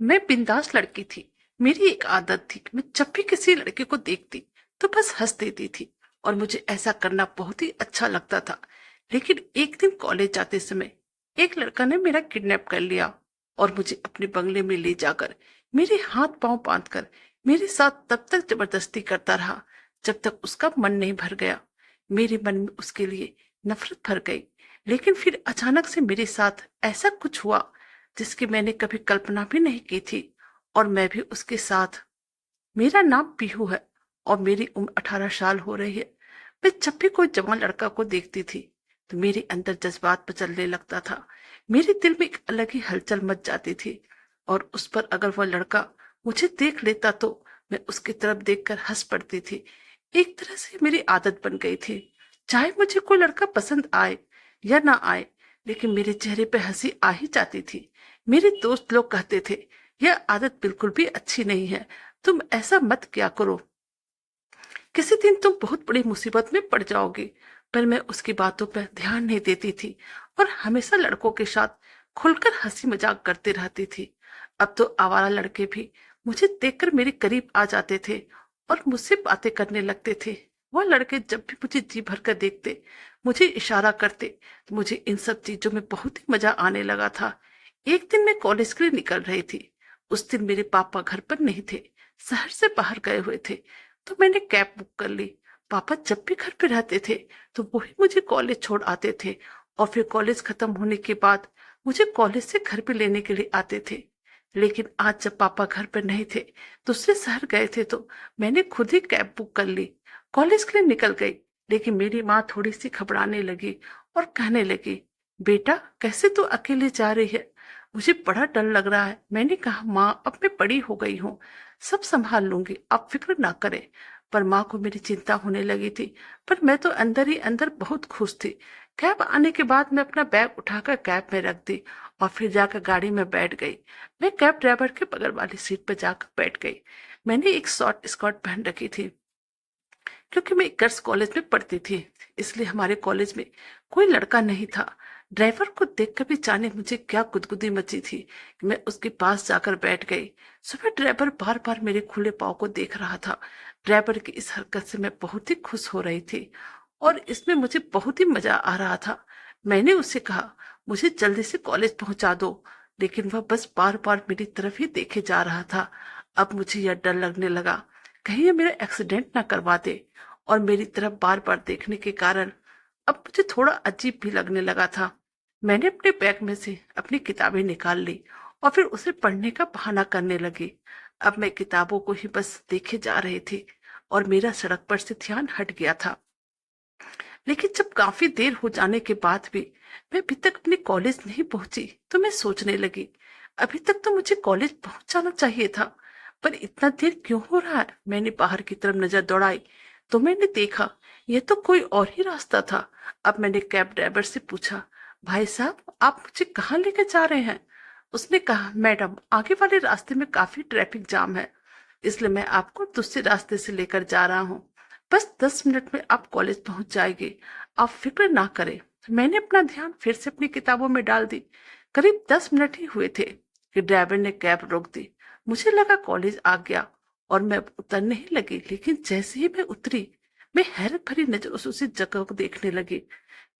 मैं बिंदास लड़की थी। मेरी एक आदत थी कि मैं जब भी किसी लड़के को देखती तो बस हंस देती थी और मुझे ऐसा करना बहुत ही अच्छा लगता था। लेकिन एक दिन कॉलेज जाते समय एक लड़का ने मेरा किडनैप कर लिया और मुझे अपने बंगले में ले जाकर मेरे हाथ पांव बांधकर मेरे साथ तब तक जबरदस्ती करता रहा जब तक उसका मन नहीं भर गया। मेरे मन में उसके लिए नफरत भर गई। लेकिन फिर अचानक से मेरे साथ ऐसा कुछ हुआ जिसकी मैंने कभी कल्पना भी नहीं की थी और मैं भी उसके साथ। मेरा नाम पीहू है और मेरी उम्र 18 साल हो रही है। मैं जब भी कोई जवान लड़का को देखती थी तो मेरे अंदर जज्बात मचलने लगता था। मेरे दिल में एक अलग ही हलचल मच जाती थी और उस पर अगर वह लड़का मुझे देख लेता तो मैं उसकी तरफ देखकर हंस पड़ती थी। एक तरह से मेरी आदत बन गई थी। चाहे मुझे कोई लड़का पसंद आए या ना आए, लेकिन मेरे चेहरे पे हंसी आ ही जाती थी। मेरे दोस्त लोग कहते थे यह आदत बिल्कुल भी अच्छी नहीं है, तुम ऐसा मत क्या करो, किसी दिन तुम बहुत बड़ी मुसीबत में पड़ जाओगी। पर मैं उसकी बातों पर ध्यान नहीं देती थी और हमेशा लड़कों के साथ खुलकर हंसी मजाक करती रहती थी। अब तो आवारा लड़के भी मुझे देखकर मेरे करीब आ जाते थे और मुझसे बातें करने लगते थे। वह लड़के जब भी मुझे जी भर कर देखते, मुझे इशारा करते, तो मुझे इन सब चीजों में बहुत ही मजा आने लगा था। एक दिन मैं कॉलेज के लिए निकल रही थी। उस दिन मेरे पापा घर पर नहीं थे, शहर से बाहर गए हुए थे। तो मैंने कैब बुक कर ली। पापा जब भी घर पे रहते थे तो वही मुझे कॉलेज छोड़ आते थे और फिर कॉलेज खत्म होने के बाद मुझे कॉलेज से घर पे लेने के लिए आते थे। लेकिन आज जब पापा घर पर नहीं थे, दूसरे शहर गए थे, तो मैंने खुद ही कैब बुक कर ली, कॉलेज के लिए निकल गई। लेकिन मेरी माँ थोड़ी सी घबराने लगी और कहने लगी, बेटा कैसे तू अकेले जा रही है, मुझे बड़ा डर लग रहा है। मैंने कहा, माँ अब मैं बड़ी हो गई हूँ, सब संभाल लूंगी, आप फिक्र ना करें। पर माँ को मेरी चिंता होने लगी थी। पर मैं तो अंदर ही अंदर बहुत खुश थी। कैब आने के बाद मैं अपना बैग उठाकर कैब में रख दी और फिर जाकर गाड़ी में बैठ गई। मैं कैब ड्राइवर के बगल वाली सीट पर जाकर बैठ गई। मैंने एक शॉर्ट स्कर्ट पहन रखी थी क्योंकि मैं एक गर्ल्स कॉलेज में पढ़ती थी, इसलिए हमारे कॉलेज में कोई लड़का नहीं था। ड्राइवर को देखकर भी जाने मुझे क्या गुदगुदी मची थी कि मैं उसके पास जाकर बैठ गई। सुबह ड्राइवर बार बार मेरे खुले पाँव को देख रहा था। ड्राइवर की इस हरकत से मैं बहुत ही खुश हो रही थी और इसमें मुझे बहुत ही मजा आ रहा था। मैंने उससे कहा, मुझे जल्दी से कॉलेज पहुंचा दो, लेकिन वह बस बार बार मेरी तरफ ही देखे जा रहा था। अब मुझे यह डर लगने लगा, कहीं ये मेरा एक्सीडेंट ना करवा दे। और मेरी तरफ बार बार देखने के कारण अब मुझे थोड़ा अजीब भी लगने लगा था। मैंने अपने बैग में से अपनी किताबें निकाल ली और फिर उसे पढ़ने का बहाना करने लगी। अब मैं किताबों को ही बस देखे जा रही थी और मेरा सड़क पर से ध्यान हट गया था। लेकिन जब काफी देर हो जाने के बाद भी मैं अभी तक अपने कॉलेज नहीं पहुंची तो मैं सोचने लगी, अभी तक तो मुझे कॉलेज पहुंच जाना चाहिए था, पर इतना देर क्यों हो रहा है। मैंने बाहर की तरफ नजर दौड़ाई तो मैंने देखा यह तो कोई और ही रास्ता था। अब मैंने कैब ड्राइवर से पूछा, भाई साहब आप मुझे कहाँ लेकर जा रहे हैं। उसने कहा, मैडम आगे वाले रास्ते में काफी ट्रैफिक जाम है, इसलिए मैं आपको दूसरे रास्ते से लेकर जा रहा हूँ। बस 10 मिनट में आप कॉलेज पहुंच जाएंगे, आप फिक्र ना करें। मैंने अपना ध्यान फिर से अपनी किताबों में डाल दी। करीब 10 मिनट ही हुए थे कि ड्राइवर ने कैब रोक दी। मुझे लगा कॉलेज आ गया और मैं उतरने ही लगी, लेकिन जैसे ही मैं उतरी मैं हैरत भरी नजरों से उसी जगह को देखने लगी।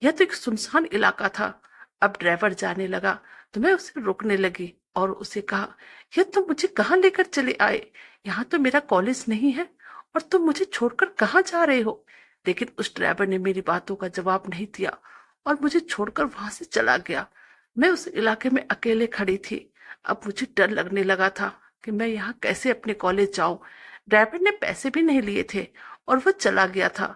यह तो एक सुनसान इलाका था। अब ड्राइवर जाने लगा तो मैं उसे रोकने लगी और उसे कहा, यह तुम मुझे कहाँ लेकर चले आए, यहाँ तो मेरा कॉलेज नहीं है और तुम मुझे छोड़कर कहाँ जा रहे हो। लेकिन उस ड्राइवर ने मेरी बातों का जवाब नहीं दिया और मुझे छोड़कर वहां से चला गया। मैं उस इलाके में अकेले खड़ी थी। अब मुझे डर लगने लगा था कि मैं यहाँ कैसे अपने कॉलेज जाऊं। ड्राइवर ने पैसे भी नहीं लिए थे और वो चला गया था।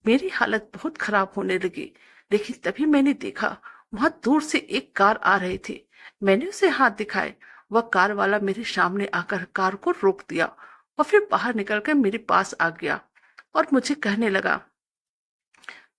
मेरी हालत बहुत खराब होने लगी। लेकिन तभी मैंने देखा वहां दूर से एक कार आ रही थी। मैंने उसे हाथ दिखाए। वह कार वाला मेरे सामने आकर कार को रोक दिया और फिर बाहर निकलकर मेरे पास आ गया और मुझे कहने लगा,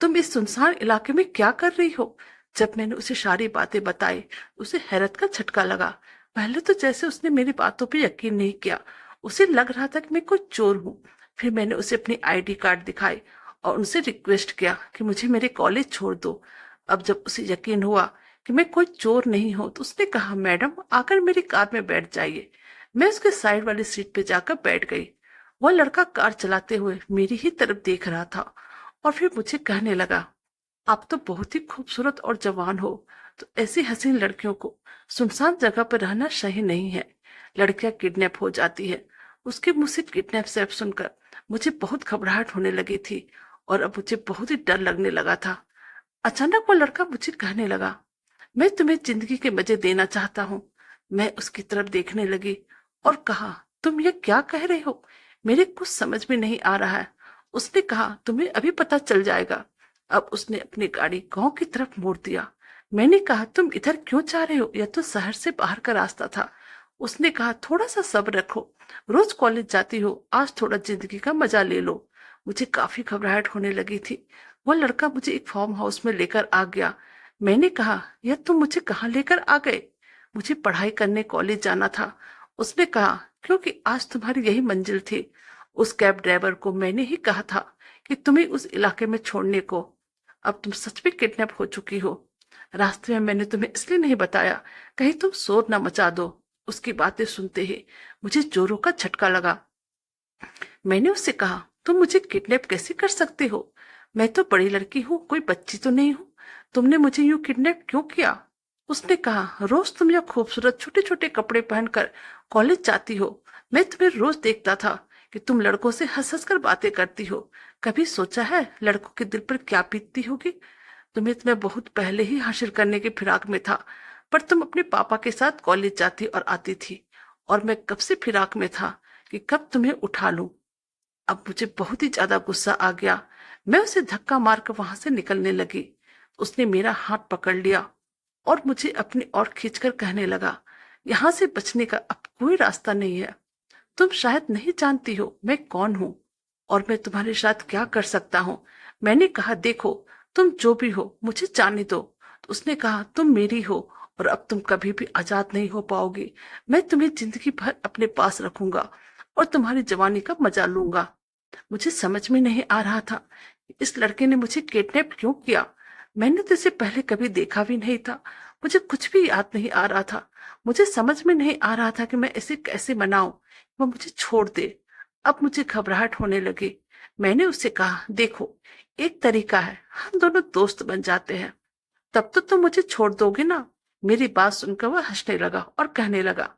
तुम इस सुनसान इलाके में क्या कर रही हो। जब मैंने उसे सारी बातें बताई, उसे हैरत का झटका लगा। पहले तो जैसे उसने मेरी बातों पे यकीन नहीं किया, उसे लग रहा था कि मैं कोई चोर हूँ। फिर मैंने उसे अपनी आईडी कार्ड दिखाई और उनसे रिक्वेस्ट किया कि मुझे मेरे कॉलेज छोड़ दो। अब जब उसे यकीन हुआ कि मैं कोई चोर नहीं हूं तो उसने कहा, मैडम आकर मेरी कार में बैठ जाइए, मैं उसके साइड वाली सीट पे जाकर बैठ गई। वह लड़का कार चलाते हुए मेरी ही तरफ देख रहा था और फिर मुझे कहने लगा, आप तो बहुत ही खूबसूरत और जवान हो, तो ऐसी हसीन लड़कियों को सुनसान जगह पर रहना सही नहीं है। लड़कियां किडनैप हो जाती है। उसके मुंह से किडनैप शब्द सुनकर मुझे बहुत घबराहट होने लगी थी और अब मुझे बहुत ही डर लगने लगा था। अचानक वो लड़का मुझे कहने लगा, मैं तुम्हें जिंदगी के मजे देना चाहता हूँ। मैं उसकी तरफ देखने लगी और कहा, तुम ये क्या कह रहे हो? मेरे कुछ समझ में नहीं आ रहा है। उसने कहा, तुम्हें अभी पता चल जाएगा। अब उसने अपनी गाड़ी गांव की तरफ मोड़ दिया। मैंने कहा, तुम इधर क्यों जा रहे हो? यह तो शहर से बाहर का रास्ता था। उसने कहा, थोड़ा सा सब्र रखो, रोज कॉलेज जाती हो, आज थोड़ा जिंदगी का मजा ले लो। मुझे काफी घबराहट होने लगी थी। वह लड़का मुझे एक फार्म हाउस में लेकर आ गया। मैंने कहा, यह तुम मुझे कहाँ लेकर आ गए? मुझे पढ़ाई करने कॉलेज जाना था। उसने कहा, क्योंकि आज तुम्हारी यही मंजिल थी। उस कैब ड्राइवर को मैंने ही कहा था कि तुम्हें उस इलाके में छोड़ने को। अब तुम सच में किडनैप हो चुकी हो। रास्ते में मैंने तुम्हें इसलिए नहीं बताया, कहीं तुम शोर न मचा दो। उसकी बातें सुनते ही मुझे जोरों का झटका लगा। मैंने उससे कहा, तुम मुझे किडनैप कैसे कर सकते हो? मैं तो बड़ी लड़की हूँ, कोई बच्ची तो नहीं हूँ। तुमने मुझे यूं किडनैप क्यों किया? उसने कहा, रोज तुम यह खूबसूरत छोटे छोटे कपड़े पहनकर कॉलेज जाती हो। मैं तुम्हें रोज देखता था कि तुम लड़कों से हंस हंस कर बातें करती हो। कभी सोचा है लड़कों के दिल पर क्या बीतती होगी? तुम्हें तो मैं बहुत पहले ही हासिल करने की फिराक में था, पर तुम अपने पापा के साथ कॉलेज जाती और आती थी, और मैं कब से फिराक में था कि कब तुम्हें उठा लूं। अब मुझे बहुत ही ज्यादा गुस्सा आ गया। मैं उसे धक्का मारकर वहां से निकलने लगी। उसने मेरा हाथ पकड़ लिया और मुझे अपनी ओर खींचकर कहने लगा, यहां से बचने का अब कोई रास्ता नहीं है। तुम शायद नहीं जानती हो मैं कौन हूं और मैं तुम्हारे साथ क्या कर सकता हूं। मैंने कहा, देखो, तुम जो भी हो मुझे जाने दो। तो उसने कहा, तुम मेरी हो और अब तुम कभी भी आजाद नहीं हो पाओगी। मैं तुम्हें जिंदगी भर अपने पास रखूंगा और तुम्हारी जवानी का मजा लूंगा। मुझे समझ में नहीं आ रहा था इस लड़के ने मुझे किडनैप क्यों किया। मैंने तो इसे पहले कभी देखा भी नहीं था। मुझे कुछ भी याद नहीं आ रहा था। मुझे समझ में नहीं आ रहा था कि मैं इसे कैसे मनाऊं, वो मुझे छोड़ दे। अब मुझे घबराहट होने लगी। मैंने उससे कहा, देखो, एक तरीका है, हम दोनों दोस्त बन जाते हैं। तब तो तुम मुझे छोड़ दोगे ना? मेरी बात सुनकर वह हंसने लगा और कहने लगा,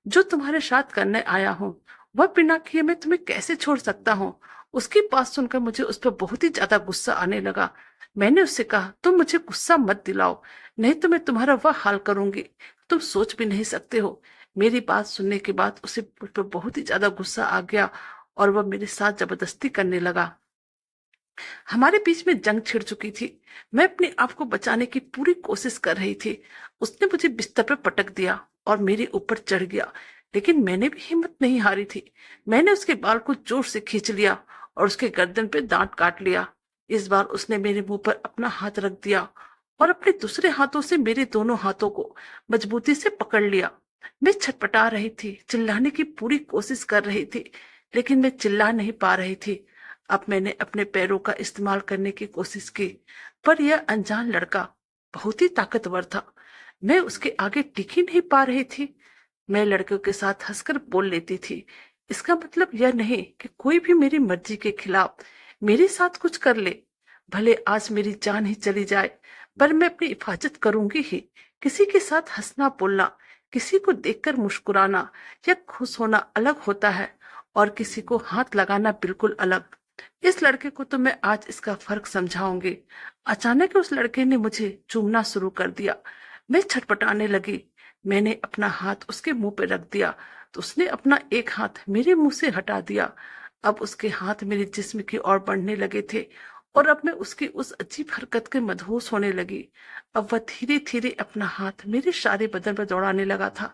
जो तुम्हारे साथ करने आया हूँ वह बिना किए मैं तुम्हें कैसे छोड़ सकता हूँ? उसकी बात सुनकर मुझे उस पर बहुत ही ज्यादा गुस्सा आने लगा। मैंने उससे कहा, तुम मुझे गुस्सा मत दिलाओ, नहीं तो मैं तुम्हारा वह हाल करूंगी, तुम सोच भी नहीं सकते हो। मेरी बात सुनने के बाद उसे मुझ पर बहुत ही ज्यादा गुस्सा आ गया और वह मेरे साथ जबरदस्ती करने लगा। हमारे बीच में जंग छिड़ चुकी थी। मैं अपने आप को बचाने की पूरी कोशिश कर रही थी। उसने मुझे बिस्तर पर पटक दिया और मेरे ऊपर चढ़ गया, लेकिन मैंने भी हिम्मत नहीं हारी थी। मैंने उसके बाल को जोर से खींच लिया और उसके गर्दन पे दांत काट लिया। इस बार उसने मेरे मुंह पर अपना हाथ रख दिया और अपने दूसरे हाथों से मेरे दोनों हाथों को मजबूती से पकड़ लिया। मैं छटपटा रही थी, चिल्लाने की पूरी कोशिश कर रही थी, लेकिन मैं चिल्ला नहीं पा रही थी। अब मैंने अपने पैरों का इस्तेमाल करने की कोशिश की, पर यह अनजान लड़का बहुत ही ताकतवर था। मैं उसके आगे टिक ही नहीं पा रही थी। मैं लड़कों के साथ हंसकर बोल लेती थी, इसका मतलब यह नहीं कि कोई भी मेरी मर्जी के खिलाफ मेरे साथ कुछ कर ले। भले आज मेरी जान ही चली जाए, पर मैं अपनी हिफाजत करूंगी ही। किसी के साथ हंसना बोलना, किसी को देखकर मुस्कुराना या खुश होना अलग होता है, और किसी को हाथ लगाना बिल्कुल अलग। इस लड़के को तो मैं आज इसका फर्क समझाऊंगी। अचानक उस लड़के ने मुझे चूमना शुरू कर दिया। मैं छटपटाने लगी। मैंने अपना हाथ उसके मुंह पे रख दिया तो उसने अपना एक हाथ मेरे मुंह से हटा दिया। अब उसके हाथ मेरे जिस्म की ओर बढ़ने लगे थे और अब मैं उसकी उस अजीब हरकत के मदहोश होने लगी। अब वह धीरे धीरे अपना हाथ मेरे सारे बदन पर दौड़ाने लगा था।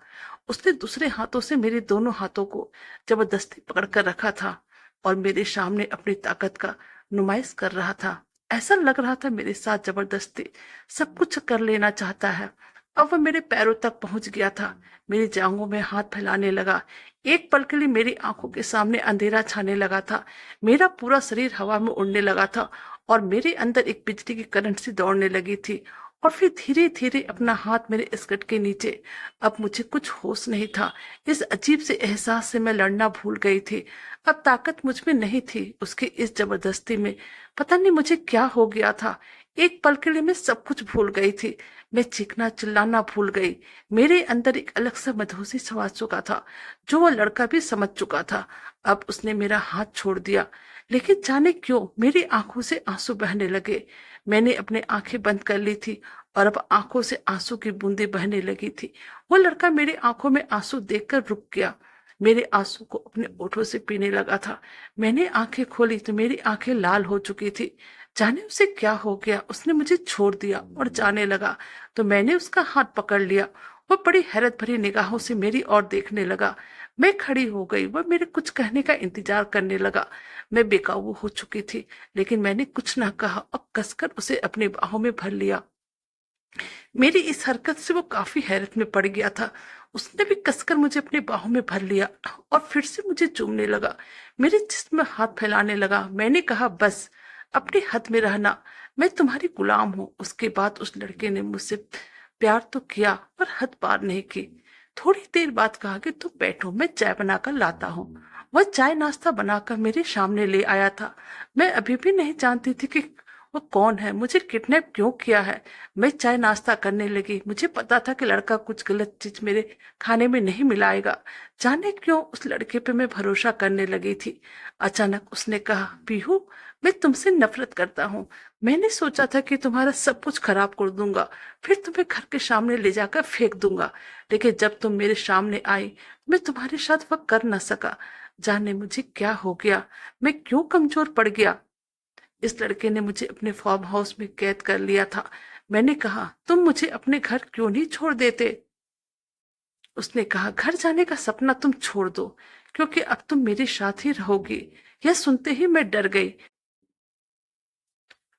उसने दूसरे हाथों से मेरे दोनों हाथों को जबरदस्ती पकड़ कर रखा था और मेरे सामने अपनी ताकत का नुमाइश कर रहा था। ऐसा लग रहा था मेरे साथ जबरदस्ती सब कुछ कर लेना चाहता है। अब वह मेरे पैरों तक पहुंच गया था, मेरी जांघों में हाथ फैलाने लगा। एक पल के लिए मेरी आंखों के सामने अंधेरा छाने लगा था। मेरा पूरा शरीर हवा में उड़ने लगा था और मेरे अंदर एक बिजली की करंट सी दौड़ने लगी थी और फिर धीरे धीरे अपना हाथ मेरे स्कर्ट के नीचे। अब मुझे कुछ होश नहीं था। इस अजीब से एहसास से मैं लड़ना भूल गई थी। अब ताकत मुझ में नहीं थी। उसकी इस जबरदस्ती में पता नहीं मुझे क्या हो गया था। एक पल के लिए मैं सब कुछ भूल गई थी। मैं चीखना चिल्लाना भूल गई। मेरे अंदर एक अलग सा मधोसी समाज चुका था, जो वो लड़का भी समझ चुका था। अब उसने मेरा हाथ छोड़ दिया, लेकिन जाने क्यों मेरी आंखों से आंसू बहने लगे। मैंने अपने आंखें बंद कर ली थी और अब आंखों से आंसू की बूंदें बहने लगी थी। वो लड़का मेरे आंखों में आंसू देखकर रुक गया। मेरे आंसू को अपने ओठों से पीने लगा था। मैंने आंखें खोली तो मेरी आंखें लाल हो चुकी थी। जाने उसे क्या हो गया। उसने मुझे छोड़ दिया और जाने लगा तो मैंने उसका हाथ पकड़ लिया। वो बड़ी हैरत भरी निगाहों से मेरी ओर देखने लगा। मैं खड़ी हो गई। वह मेरे कुछ कहने का इंतजार करने लगा। मैं बेकाबू हो चुकी थी, लेकिन मैंने कुछ ना कहा और कसकर उसे अपनी बाहों में भर लिया। मेरी इस हरकत से वो काफी हैरत में पड़ गया था। उसने भी कसकर मुझे अपनी बाहों में भर लिया और फिर से मुझे चूमने लगा। मेरे जिस्म में हाथ फैलाने लगा। मैंने कहा, बस अपने हद में रहना, मैं तुम्हारी गुलाम हूं। उसके बाद उस लड़के ने मुझसे प्यार तो किया पर हद पार नहीं की। थोड़ी देर बाद कहा कि तुम बैठो, मैं चाय बनाकर लाता हूँ। वह चाय नाश्ता बनाकर मेरे सामने ले आया था। मैं अभी भी नहीं जानती थी कि वो कौन है, मुझे किडनैप क्यों किया है। मैं चाय नाश्ता करने लगी। मुझे पता था कि लड़का कुछ गलत चीज मेरे खाने में नहीं मिलाएगा। जाने क्यों उस लड़के पे मैं भरोसा करने लगी थी। अचानक उसने कहा, पीहू, मैं तुमसे नफरत करता हूँ। मैंने सोचा था कि तुम्हारा सब कुछ खराब कर दूंगा, फिर तुम्हें घर के सामने ले जाकर फेंक दूंगा, लेकिन जब तुम मेरे सामने आई मैं तुम्हारे साथ वह कर न सका। जाने मुझे क्या हो गया, मैं क्यों कमजोर पड़ गया। इस लड़के ने मुझे अपने फार्म हाउस में कैद कर लिया था। मैंने कहा, तुम मुझे अपने घर क्यों नहीं छोड़ देते। उसने कहा, घर जाने का सपना तुम छोड़ दो, क्योंकि अब तुम मेरे साथ ही रहोगी। यह सुनते ही मैं डर गई।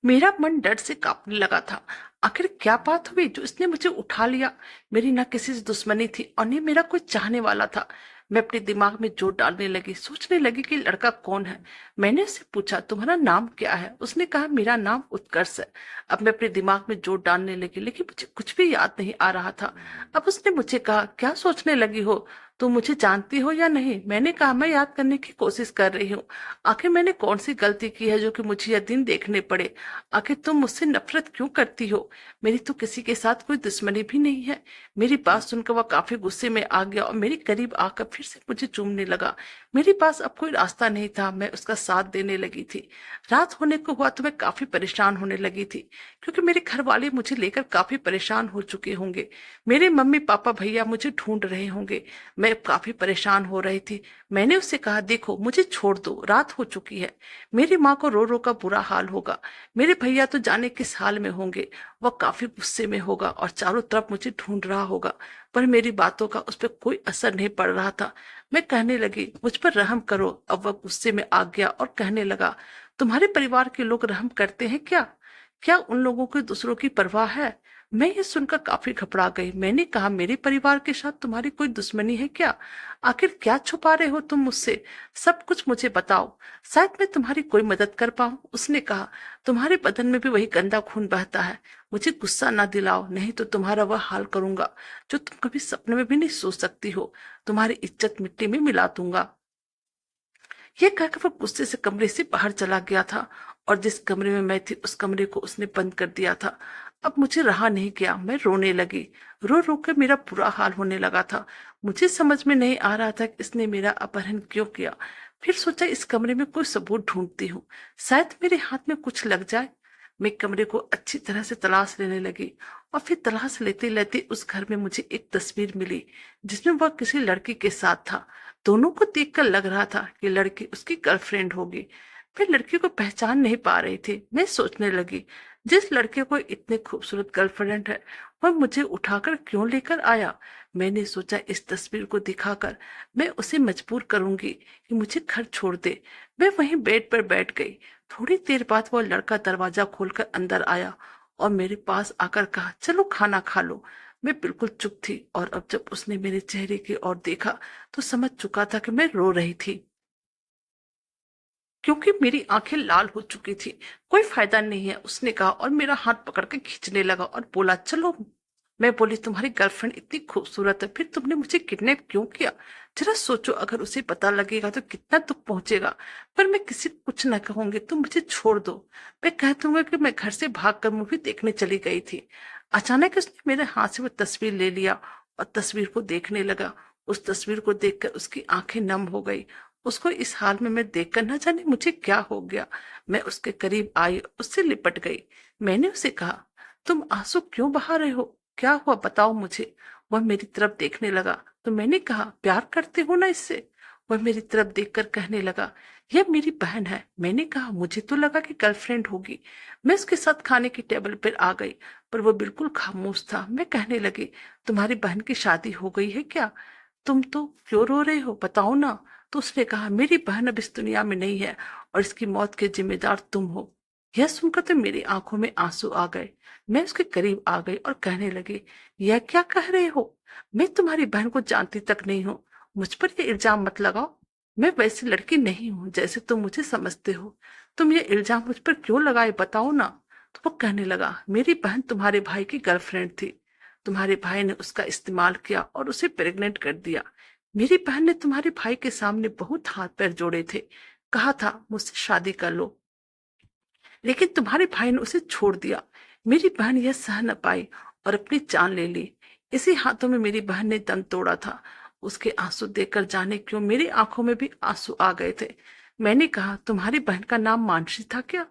मेरा मन डर से कांपने लगा था। आखिर क्या बात हुई जो इसने मुझे उठा लिया। मेरी ना किसी से दुश्मनी थी और न मेरा कोई चाहने वाला था। मैं अपने दिमाग में जोर डालने लगी, सोचने लगी कि लड़का कौन है। मैंने उससे पूछा, तुम्हारा नाम क्या है। उसने कहा, मेरा नाम उत्कर्ष है। अब मैं अपने दिमाग में जोर डालने लगी, लेकिन मुझे कुछ भी याद नहीं आ रहा था। अब उसने मुझे कहा, क्या सोचने लगी हो, तुम मुझे जानती हो या नहीं। मैंने कहा, मैं याद करने की कोशिश कर रही हूँ। आखिर मैंने कौन सी गलती की है जो कि मुझे यह दिन देखने पड़े। आखिर तुम मुझसे नफरत क्यों करती हो। मेरी तो किसी के साथ कोई दुश्मनी भी नहीं है। मेरी बात सुनकर वह काफी गुस्से में आ गया और मेरे करीब आकर फिर से मुझे चूमने लगा। मेरे पास अब कोई रास्ता नहीं था, मैं उसका साथ देने लगी थी। रात होने को हुआ तो मैं काफी परेशान होने लगी थी, क्योंकि मेरे घर वाले मुझे लेकर काफी परेशान हो चुके होंगे। मेरे मम्मी पापा भैया मुझे ढूंढ रहे होंगे। मैं अब काफी परेशान हो रही थी। मैंने उससे कहा, देखो मुझे छोड़ दो, रात हो चुकी है। मेरी माँ को रो रो का बुरा हाल होगा। मेरे भैया तो जाने किस हाल में होंगे। वह काफी गुस्से में होगा और चारों तरफ मुझे ढूंढ रहा होगा। पर मेरी बातों का उस पर कोई असर नहीं पड़ रहा था। मैं कहने लगी, मुझ पर रहम करो। अब वह गुस्से में आ गया और कहने लगा, तुम्हारे परिवार के लोग रहम करते हैं क्या। क्या उन लोगों को दूसरों की परवाह है। मैं ये सुनकर काफी घबरा गई। मैंने कहा, मेरे परिवार के साथ तुम्हारी कोई दुश्मनी है क्या। आखिर क्या छुपा रहे हो तुम मुझसे। सब कुछ मुझे बताओ, शायद मैं तुम्हारी कोई मदद कर पाऊं। उसने कहा, तुम्हारे बदन में भी वही गंदा खून बहता है। मुझे गुस्सा ना दिलाओ, नहीं तो तुम्हारा वह हाल करूंगा जो तुम कभी सपने में भी नहीं सोच सकती हो। तुम्हारी इज्जत मिट्टी में मिला दूंगा। यह कहकर वह गुस्से से कमरे से बाहर चला गया था और जिस कमरे में मैं थी उस कमरे को उसने बंद कर दिया था। अब मुझे रहा नहीं गया, मैं रोने लगी। रो रो कर मेरा बुरा हाल होने लगा था। मुझे समझ में नहीं आ रहा था कि इसने मेरा अपहरण क्यों किया। फिर सोचा, इस कमरे में कोई सबूत ढूंढती हूँ, शायद मेरे हाथ में कुछ लग जाए। मैं कमरे को अच्छी तरह से तलाश लेने लगी और फिर तलाश लेते लेते उस घर में मुझे एक तस्वीर मिली, जिसमें वह किसी लड़की के साथ था। दोनों को देखकर लग रहा था कि लड़की उसकी गर्लफ्रेंड होगी। फिर लड़की को पहचान नहीं पा रही थी। मैं सोचने लगी, जिस लड़के को इतने खूबसूरत गर्लफ्रेंड है, वह मुझे उठाकर क्यों लेकर आया। मैंने सोचा, इस तस्वीर को दिखाकर मैं उसे मजबूर करूंगी कि मुझे घर छोड़ दे। मैं वहीं बेड पर बैठ गई। थोड़ी देर बाद वह लड़का दरवाजा खोलकर अंदर आया और मेरे पास आकर कहा, चलो खाना खा लो। मैं बिल्कुल चुप थी और अब जब उसने मेरे चेहरे की ओर देखा तो समझ चुका था कि मैं रो रही थी, क्योंकि मेरी आंखें लाल हो चुकी थी। कोई फायदा नहीं है, उसने कहा और मेरा हाथ पकड़ के खींचने लगा और बोला चलो। मैं बोली तुम्हारी गर्लफ्रेंड इतनी खूबसूरत है, फिर तुमने मुझे किडनैप क्यों किया? जरा सोचो, अगर उसे पता लगेगा तो कितना दुख पहुंचेगा। पर मैं किसी को कुछ न कहूंगी, तुम मुझे छोड़ दो। मैं कह दूंगा कि मैं घर से भागकर मूवी देखने चली गई थी। अचानक उसने मेरे हाथ से वो तस्वीर ले लिया और तस्वीर को देखने लगा। उस तस्वीर को देखकर उसकी आंखें नम हो गई। उसको इस हाल में मैं देखकर न जाने मुझे क्या हो गया। मैं उसके करीब आई, उससे लिपट गई। मैंने उसे कहा, तुम आंसू क्यों बहा रहे हो? क्या हुआ बताओ मुझे। वह मेरी तरफ देखने लगा तो मैंने कहा, प्यार करते हो ना इससे? वह मेरी तरफ देखकर कहने लगा, यह मेरी बहन है। मैंने कहा, मुझे तो लगा कि गर्लफ्रेंड होगी। मैं उसके साथ खाने की टेबल पर आ गई, पर वो बिल्कुल खामोश था। मैं कहने लगी, तुम्हारी बहन की शादी हो गई है क्या? तुम तो क्यों रो रहे हो, बताओ ना। तो उसने कहा, मेरी बहन अब इस दुनिया में नहीं है और इसकी मौत के जिम्मेदार तुम हो। यह सुनकर तो मेरी आंखों में आंसू आ गए। मैं उसके करीब आ गई और कहने लगी, यह क्या कह रहे हो? मैं तुम्हारी बहन को जानती तक नहीं हूँ। मुझ पर यह इल्जाम मत लगाओ। मैं वैसी लड़की नहीं हूँ जैसे तुम मुझे समझते हो। तुम ये इल्जाम मुझ पर क्यों लगाए, बताओ ना। तो वो कहने लगा, मेरी बहन तुम्हारे भाई की गर्लफ्रेंड थी। तुम्हारे भाई ने उसका इस्तेमाल किया और उसे प्रेग्नेंट कर दिया। मेरी बहन ने तुम्हारे भाई के सामने बहुत हाथ पैर जोड़े थे, कहा था मुझसे शादी कर लो, लेकिन तुम्हारे भाई ने उसे छोड़ दिया। मेरी बहन यह सह न पाई और अपनी जान ले ली। इसी हाथों में मेरी बहन ने दम तोड़ा था। उसके आंसू देखकर जाने क्यों मेरी आंखों में भी आंसू आ गए थे। मैंने कहा, तुम्हारी बहन का नाम मानसी था क्या?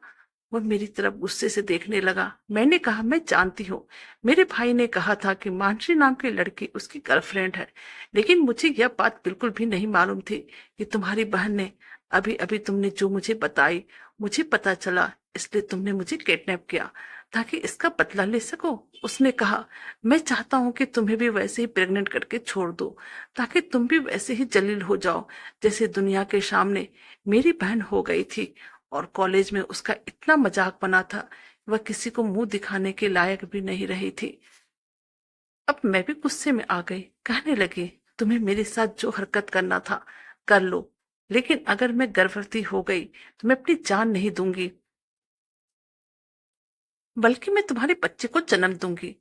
वह मेरी तरफ गुस्से से देखने लगा। मैंने कहा, मैं जानती हूँ। मेरे भाई ने कहा था कि मानसी नाम की लड़की उसकी गर्लफ्रेंड है, लेकिन मुझे यह बात बिल्कुल भी नहीं मालूम थी कि तुम्हारी बहन ने अभी अभी तुमने जो मुझे बताई, मुझे पता चला, इसलिए तुमने मुझे किडनैप किया ताकि इसका बदला ले सको। उसने कहा, मैं चाहता हूं कि तुम्हें भी वैसे ही प्रेग्नेंट करके छोड़ दो, ताकि तुम भी वैसे ही जलील हो जाओ जैसे दुनिया के सामने मेरी बहन हो गई थी। और कॉलेज में उसका इतना मजाक बना था, वह किसी को मुंह दिखाने के लायक भी नहीं रही थी। अब मैं भी गुस्से में आ गई, कहने लगी, तुम्हें मेरे साथ जो हरकत करना था कर लो, लेकिन अगर मैं गर्भवती हो गई तो मैं अपनी जान नहीं दूंगी, बल्कि मैं तुम्हारे बच्चे को जन्म दूंगी।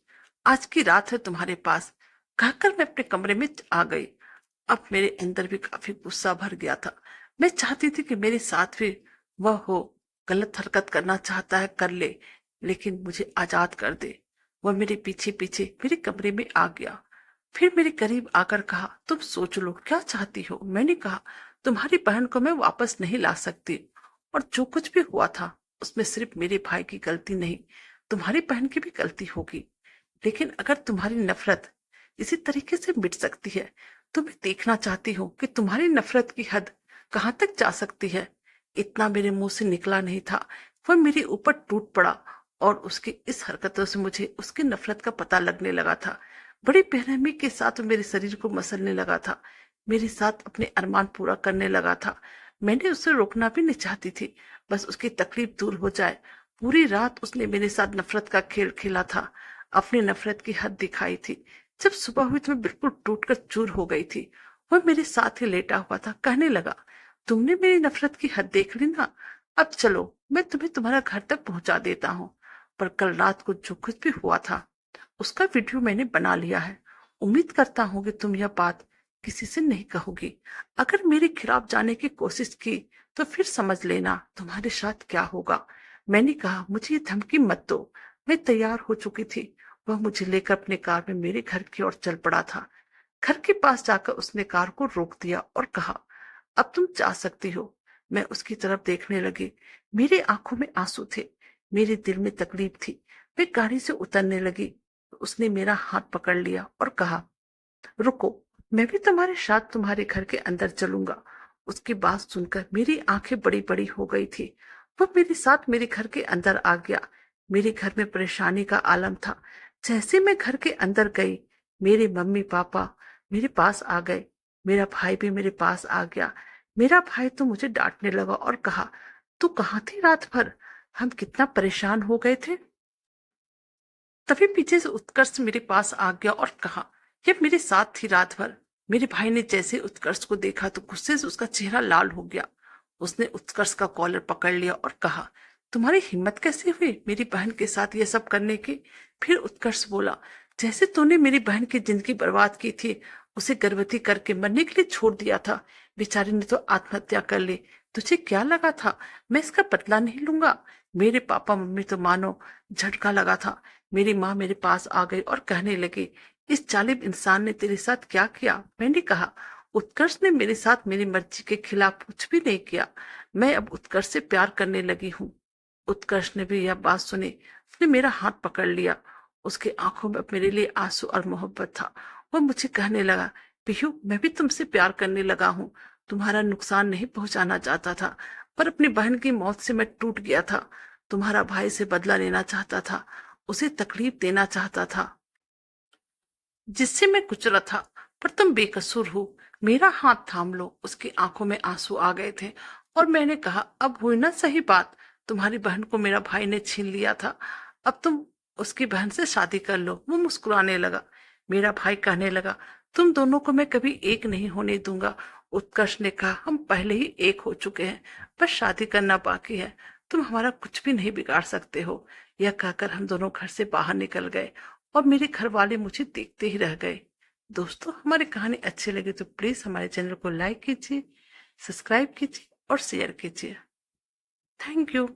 आज की रात है तुम्हारे पास। कहकर मैं अपने कमरे में आ गई। अब मेरे अंदर भी काफी गुस्सा भर गया था। मैं चाहती थी कि मेरे साथ भी वह हो। गलत हरकत करना चाहता है कर ले, लेकिन मुझे आजाद कर दे। वह मेरे पीछे पीछे मेरे कमरे में आ गया। फिर मेरे करीब आकर कहा, तुम सोच लो क्या चाहती हो। मैंने कहा, तुम्हारी बहन को मैं वापस नहीं ला सकती, और जो कुछ भी हुआ था उसमें सिर्फ मेरे भाई की गलती नहीं, तुम्हारी बहन की भी गलती होगी। लेकिन अगर तुम्हारी नफरत इसी तरीके से मिट सकती है तो मैं देखना चाहती हूँ कि तुम्हारी नफरत की हद कहां तक जा सकती है। इतना मेरे मुंह से निकला नहीं था, वह मेरे ऊपर टूट पड़ा और उसकी इस हरकतों से मुझे उसकी नफरत का पता लगने लगा था। बड़ी बेरहमी के साथ वो मेरे शरीर को मसलने लगा था, मेरे साथ अपने अरमान पूरा करने लगा था। मैंने उसे रोकना भी नहीं चाहती थी, बस उसकी तकलीफ दूर हो जाए। पूरी रात उसने मेरे साथ नफरत का खेल खेला था, अपनी नफरत की हद दिखाई थी। जब सुबह हुई तो मैं बिल्कुल टूटकर चूर हो गई थी। वह मेरे साथ ही लेटा हुआ था, कहने लगा, तुमने मेरी नफरत की हद देख ली ना, अब चलो मैं तुम्हें तुम्हारा घर तक पहुंचा देता हूँ। पर कल रात को जो कुछ भी हुआ था उसका वीडियो मैंने बना लिया है। उम्मीद करता हूँ कि तुम यह बात किसी से नहीं कहोगी। अगर मेरे खिलाफ जाने की कोशिश की तो फिर समझ लेना तुम्हारे साथ क्या होगा। मैंने कहा, मुझे ये धमकी मत दो। मैं तैयार हो चुकी थी। वह मुझे लेकर अपने कार में मेरे घर की ओर चल पड़ा था। घर के पास जाकर उसने कार को रोक दिया और कहा, अब तुम जा सकती हो। मैं उसकी तरफ देखने लगी। मेरी आंखों में आंसू थे, मेरे दिल में तकलीफ थी। मैं गाड़ी से उतरने लगी तो उसने मेरा हाथ पकड़ लिया और कहा, रुको, मैं भी तुम्हारे साथ तुम्हारे घर के अंदर चलूंगा। उसकी बात सुनकर मेरी आंखें बड़ी बड़ी हो गई थी। वह मेरे साथ मेरे घर के अंदर आ गया। मेरे घर में परेशानी का आलम था। जैसे मैं घर के अंदर गई, मेरे मम्मी पापा मेरे पास आ गए। मेरा भाई भी मेरे पास आ गया। मेरा भाई तो मुझे डांटने लगा और कहा, तू कहाँ थी रात भर? हम कितना परेशान हो गए थे। तभी पीछे से उत्कर्ष मेरे पास आ गया और कहा, यह मेरे साथ थी रात भर। मेरे भाई ने जैसे उत्कर्ष को देखा तो गुस्से से उसका चेहरा लाल हो गया। उसने उत्कर्ष का कॉलर पकड़ लिया और कहा, तुम्हारी हिम्मत कैसे हुई मेरी बहन के साथ ये सब करने की? फिर उत्कर्ष बोला, जैसे तूने मेरी बहन की जिंदगी बर्बाद की थी, उसे गर्भवती करके मरने के लिए छोड़ दिया था। बेचारी ने तो आत्महत्या कर ली। तुझे क्या लगा था मैं इसका बदला नहीं लूंगा? मेरे पापा मम्मी तो मानो झटका लगा था। मेरी माँ मेरे पास आ गई और कहने लगी, इस जालिम इंसान ने तेरे साथ क्या किया? मैंने कहा, उत्कर्ष ने मेरे साथ मेरी मर्जी के खिलाफ कुछ भी नहीं किया। मैं अब उत्कर्ष से प्यार करने लगी हूँ। उत्कर्ष ने भी यह बात सुनी। उसने मेरा हाथ पकड़ लिया। उसके आंखों में अब मेरे लिए आंसू और मोहब्बत था। वह मुझे कहने लगा, पीहू, मैं भी तुमसे प्यार करने लगा हूँ। तुम्हारा नुकसान नहीं पहुंचाना चाहता था, पर अपनी बहन की मौत से मैं टूट गया था। तुम्हारा भाई से बदला लेना चाहता था, उसे तकलीफ देना चाहता था, जिससे मैं कुचला था। पर तुम बेकसूर हो। मेरा हाथ थाम लो। उसकी आंखों में आंसू आ गए थे और मैंने कहा, अब हुई ना सही बात। तुम्हारी बहन को मेरा भाई ने छीन लिया था, अब तुम उसकी बहन से शादी कर लो। वो मुस्कुराने लगा। मेरा भाई कहने लगा, तुम दोनों को मैं कभी एक नहीं होने दूंगा। उत्कर्ष ने कहा, हम पहले ही एक हो चुके हैं, बस शादी करना बाकी है। तुम हमारा कुछ भी नहीं बिगाड़ सकते हो। यह कहकर हम दोनों घर से बाहर निकल गए और मेरे घर वाले मुझे देखते ही रह गए। दोस्तों, हमारी कहानी अच्छी लगी तो प्लीज हमारे चैनल को लाइक कीजिए, सब्सक्राइब कीजिए और शेयर कीजिए। Thank you.